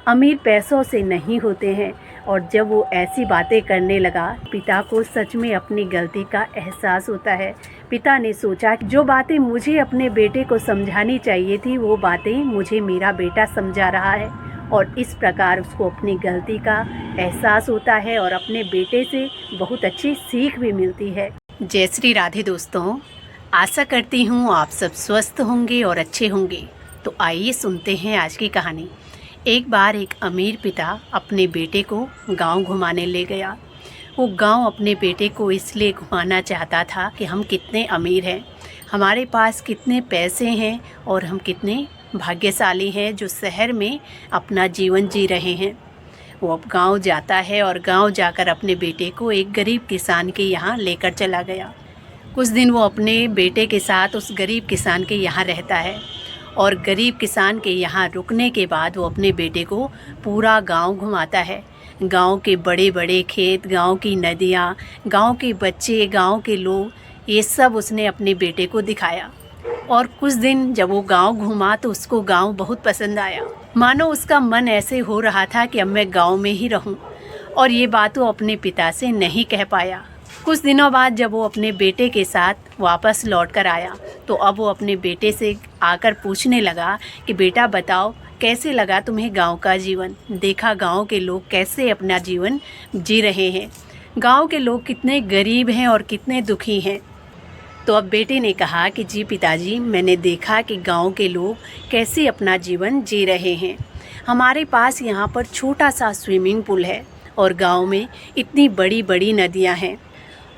अमीर पैसों से नहीं होते हैं। और जब वो ऐसी बातें करने लगा, पिता को सच में अपनी गलती का एहसास होता है। पिता ने सोचा कि जो बातें मुझे अपने बेटे को समझानी चाहिए थी, वो बातें मुझे मेरा बेटा समझा रहा है। और इस प्रकार उसको अपनी गलती का एहसास होता है और अपने बेटे से बहुत अच्छी सीख भी मिलती है। जय श्री राधे दोस्तों, आशा करती हूँ आप सब स्वस्थ होंगे और अच्छे होंगे। तो आइए सुनते हैं आज की कहानी। एक बार एक अमीर पिता अपने बेटे को गांव घुमाने ले गया। वो गांव अपने बेटे को इसलिए घुमाना चाहता था कि हम कितने अमीर हैं, हमारे पास कितने पैसे हैं और हम कितने भाग्यशाली हैं जो शहर में अपना जीवन जी रहे हैं। वो अब गांव जाता है और गांव जाकर अपने बेटे को एक गरीब किसान के यहाँ लेकर चला गया। कुछ दिन वो अपने बेटे के साथ उस गरीब किसान के यहाँ रहता है और गरीब किसान के यहाँ रुकने के बाद वो अपने बेटे को पूरा गांव घुमाता है। गांव के बड़े बड़े खेत, गांव की नदियाँ, गांव के बच्चे, गांव के लोग, ये सब उसने अपने बेटे को दिखाया। और कुछ दिन जब वो गांव घूमा तो उसको गांव बहुत पसंद आया। मानो उसका मन ऐसे हो रहा था कि अब मैं गांव में ही रहूं। और ये बात वो अपने पिता से नहीं कह पाया। कुछ दिनों बाद जब वो अपने बेटे के साथ वापस लौट कर आया तो अब वो अपने बेटे से आकर पूछने लगा कि बेटा बताओ, कैसे लगा तुम्हें गांव का जीवन? देखा गांव के लोग कैसे अपना जीवन जी रहे हैं, गांव के लोग कितने गरीब हैं और कितने दुखी हैं। तो अब बेटे ने कहा कि जी पिताजी, मैंने देखा कि गांव के लोग कैसे अपना जीवन जी रहे हैं। हमारे पास यहाँ पर छोटा सा स्विमिंग पूल है और गांव में इतनी बड़ी बड़ी नदियाँ हैं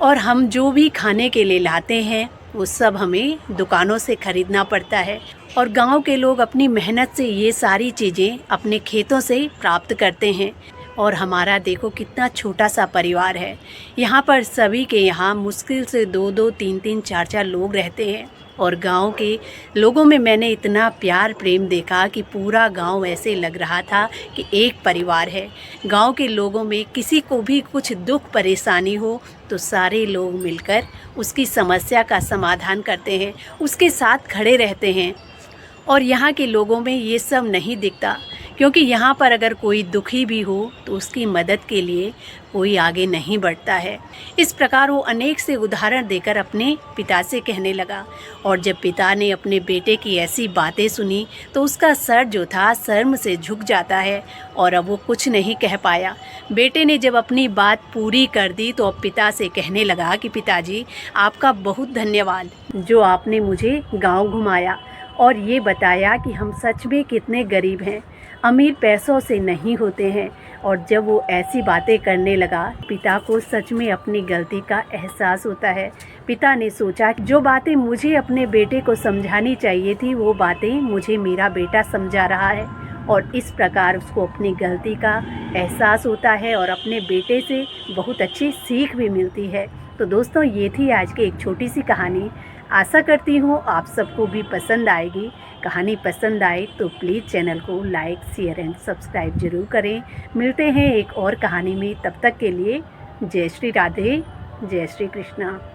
और हम जो भी खाने के लिए लाते हैं वो सब हमें दुकानों से ख़रीदना पड़ता है। और गांव के लोग अपनी मेहनत से ये सारी चीज़ें अपने खेतों से प्राप्त करते हैं। और हमारा देखो कितना छोटा सा परिवार है। यहाँ पर सभी के यहाँ मुश्किल से 2-2, 3-3, 4-4 लोग रहते हैं। और गांव के लोगों में मैंने इतना प्यार प्रेम देखा कि पूरा गांव ऐसे लग रहा था कि एक परिवार है। गांव के लोगों में किसी को भी कुछ दुख परेशानी हो तो सारे लोग मिलकर उसकी समस्या का समाधान करते हैं, उसके साथ खड़े रहते हैं। और यहाँ के लोगों में ये सब नहीं दिखता, क्योंकि यहाँ पर अगर कोई दुखी भी हो तो उसकी मदद के लिए कोई आगे नहीं बढ़ता है। इस प्रकार वो अनेक से उदाहरण देकर अपने पिता से कहने लगा। और जब पिता ने अपने बेटे की ऐसी बातें सुनी तो उसका सर जो था शर्म से झुक जाता है और अब वो कुछ नहीं कह पाया। बेटे ने जब अपनी बात पूरी कर दी तो अब पिता से कहने लगा कि पिताजी, आपका बहुत धन्यवाद जो आपने मुझे गाँव घुमाया और ये बताया कि हम सच में कितने गरीब हैं, अमीर पैसों से नहीं होते हैं। और जब वो ऐसी बातें करने लगा, पिता को सच में अपनी गलती का एहसास होता है। पिता ने सोचा कि जो बातें मुझे अपने बेटे को समझानी चाहिए थी, वो बातें मुझे मेरा बेटा समझा रहा है। और इस प्रकार उसको अपनी गलती का एहसास होता है और अपने बेटे से बहुत अच्छी सीख भी मिलती है। तो दोस्तों, ये थी आज की एक छोटी सी कहानी। आशा करती हूँ आप सबको भी पसंद आएगी। कहानी पसंद आए तो प्लीज़ चैनल को लाइक, शेयर एंड सब्सक्राइब ज़रूर करें। मिलते हैं एक और कहानी में, तब तक के लिए जय श्री राधे, जय श्री कृष्णा।